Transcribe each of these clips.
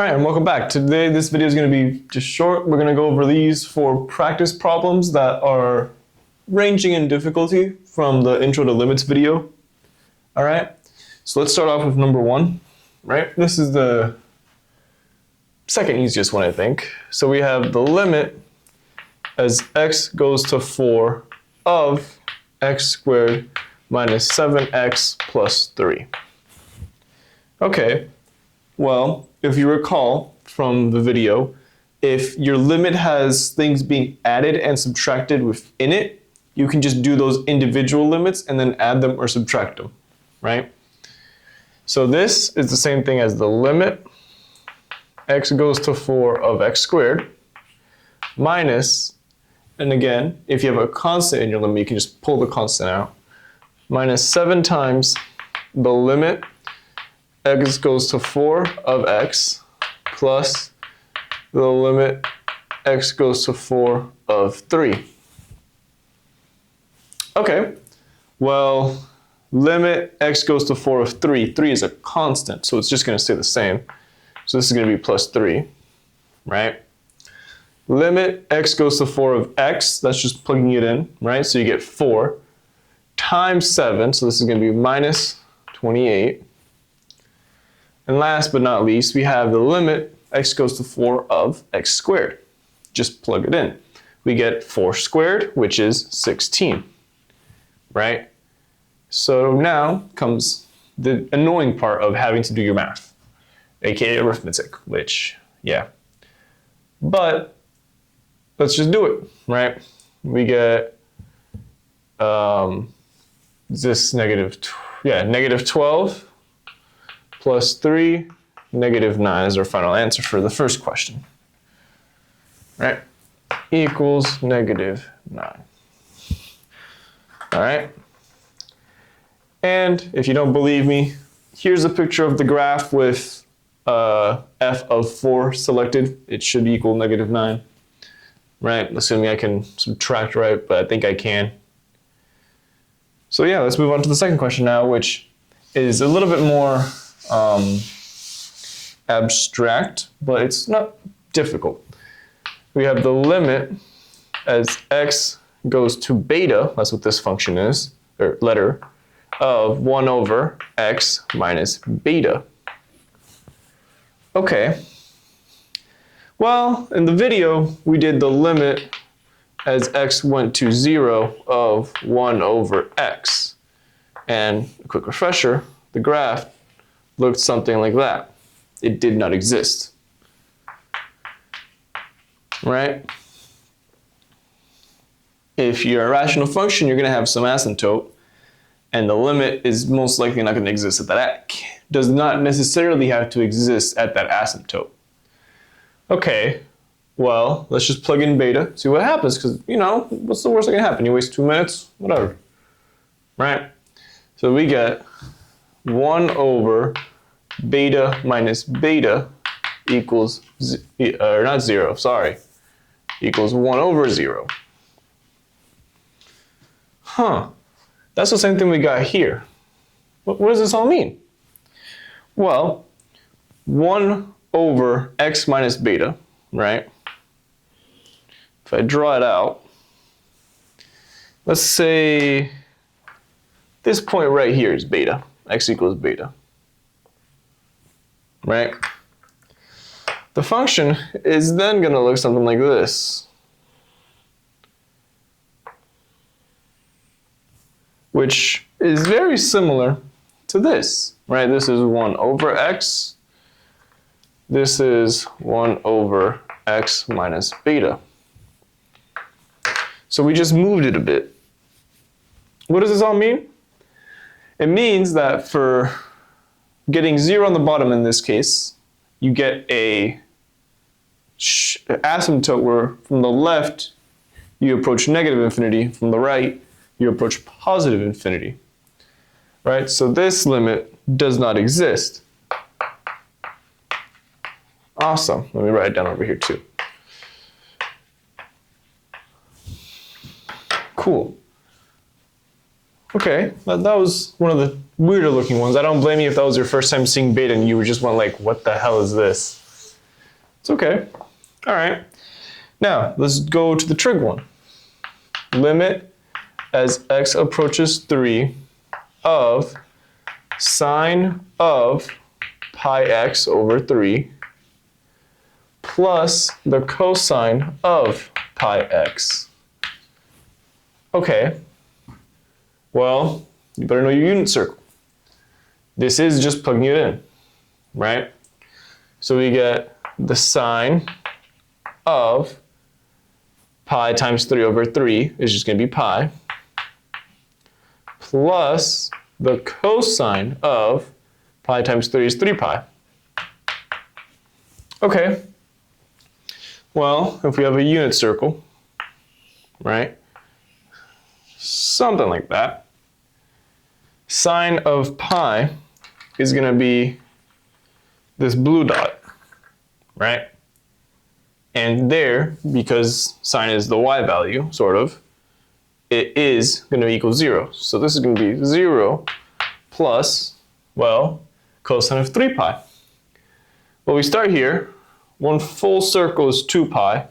All right, and welcome back. Today, this video is going to be just short. We're going to go over these 4 practice problems that are ranging in difficulty from the Intro to Limits video. All right, so let's start off with number 1, right? This is the second easiest one, I think. So we have the limit as x goes to 4 of x squared minus 7x plus 3. Okay, well, if you recall from the video, if your limit has things being added and subtracted within it, you can just do those individual limits and then add them or subtract them, right? So this is the same thing as the limit x goes to 4 of x squared minus, and again, if you have a constant in your limit, you can just pull the constant out, minus 7 times the limit x goes to 4 of x plus the limit x goes to 4 of 3. Okay, well, limit x goes to 4 of 3. 3 is a constant, so it's just going to stay the same. So this is going to be plus 3, right? Limit x goes to 4 of x, that's just plugging it in, right? So you get 4 times 7, so this is going to be minus 28. And last but not least, we have the limit x goes to 4 of x squared. Just plug it in. We get 4 squared, which is 16, right? So now comes the annoying part of having to do your math, aka arithmetic, which, yeah. But let's just do it, right? We get this negative 12 plus 3, negative 9 is our final answer for the first question, right? Equals negative 9. All right. And if you don't believe me, here's a picture of the graph with f of 4 selected. It should equal negative 9, right? Assuming I can subtract right, but I think I can. So yeah, let's move on to the second question now, which is a little bit more abstract, but it's not difficult. We have the limit as x goes to beta, that's what this function is, or letter, of 1 over x minus beta. Okay. Well, in the video, we did the limit as x went to 0 of 1 over x. And a quick refresher, the graph looked something like that. It did not exist, right? If you're a rational function, you're going to have some asymptote, and the limit is most likely not going to exist at that. Does not necessarily have to exist at that asymptote. Okay, well, let's just plug in beta, see what happens, because, you know, what's the worst that can happen? You waste 2 minutes, whatever, right? So we get 1 over beta minus beta equals, not 0, sorry, equals 1 over 0. Huh, that's the same thing we got here. What does this all mean? Well, 1 over x minus beta, right? If I draw it out, let's say this point right here is beta, x equals beta, right? The function is then going to look something like this, which is very similar to this, right? This is 1 over x. This is 1 over x minus beta. So we just moved it a bit. What does this all mean? It means that for getting 0 on the bottom in this case, you get a asymptote where from the left you approach negative infinity, from the right you approach positive infinity, right? So this limit does not exist. Awesome. Let me write it down over here too. Cool. Okay, that was one of the weirder looking ones. I don't blame you if that was your first time seeing beta and you just went like, what the hell is this? It's okay. All right. Now, let's go to the trig one. Limit as x approaches 3 of sine of pi x over 3 plus the cosine of pi x. Okay. Well, you better know your unit circle. This is just plugging it in, right? So we get the sine of pi times 3 over 3 is just going to be pi, plus the cosine of pi times 3 is 3 pi. Okay. Well, if we have a unit circle, right? Something like that. Sine of pi is going to be this blue dot, right? And there, because sine is the y value, sort of, it is going to equal 0. So this is going to be 0 plus, well, cosine of 3 pi. Well, we start here. One full circle is 2 pi,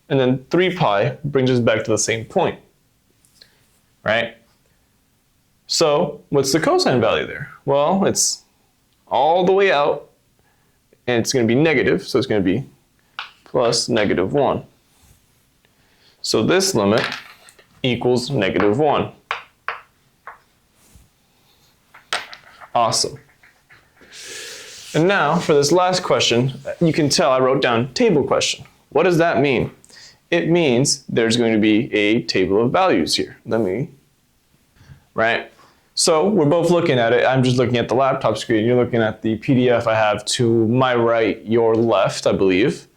and then 3 pi brings us back to the same point, right? So what's the cosine value there? Well, it's all the way out, and it's going to be negative, so it's going to be plus -1. So this limit equals -1. Awesome. And now for this last question, you can tell I wrote down table question. What does that mean? It means there's going to be a table of values here. Right? So we're both looking at it. I'm just looking at the laptop screen. You're looking at the PDF I have to my right, your left, I believe.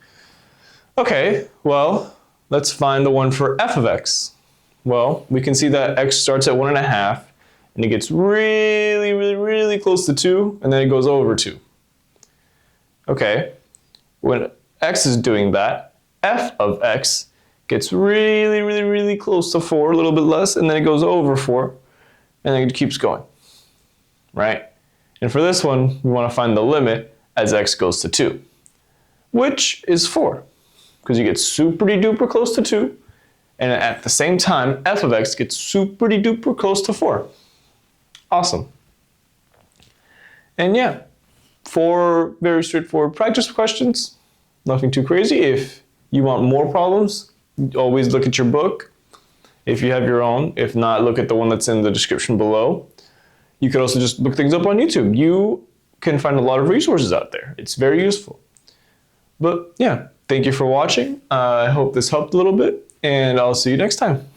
Okay, well, let's find the one for f of x. Well, we can see that x starts at 1.5, and it gets really, really, really close to 2, and then it goes over 2. Okay, when x is doing that, f of x gets really, really, really close to 4, a little bit less, and then it goes over 4, and then it keeps going, right? And for this one, we want to find the limit as x goes to 2, which is 4. Because you get super duper close to 2, and at the same time, f of x gets super duper close to 4. Awesome. And yeah, 4 very straightforward practice questions. Nothing too crazy. If you want more problems, always look at your book. If you have your own, if not, look at the one that's in the description below. You could also just look things up on YouTube. You can find a lot of resources out there. It's very useful. But yeah. Thank you for watching. I hope this helped a little bit, and I'll see you next time.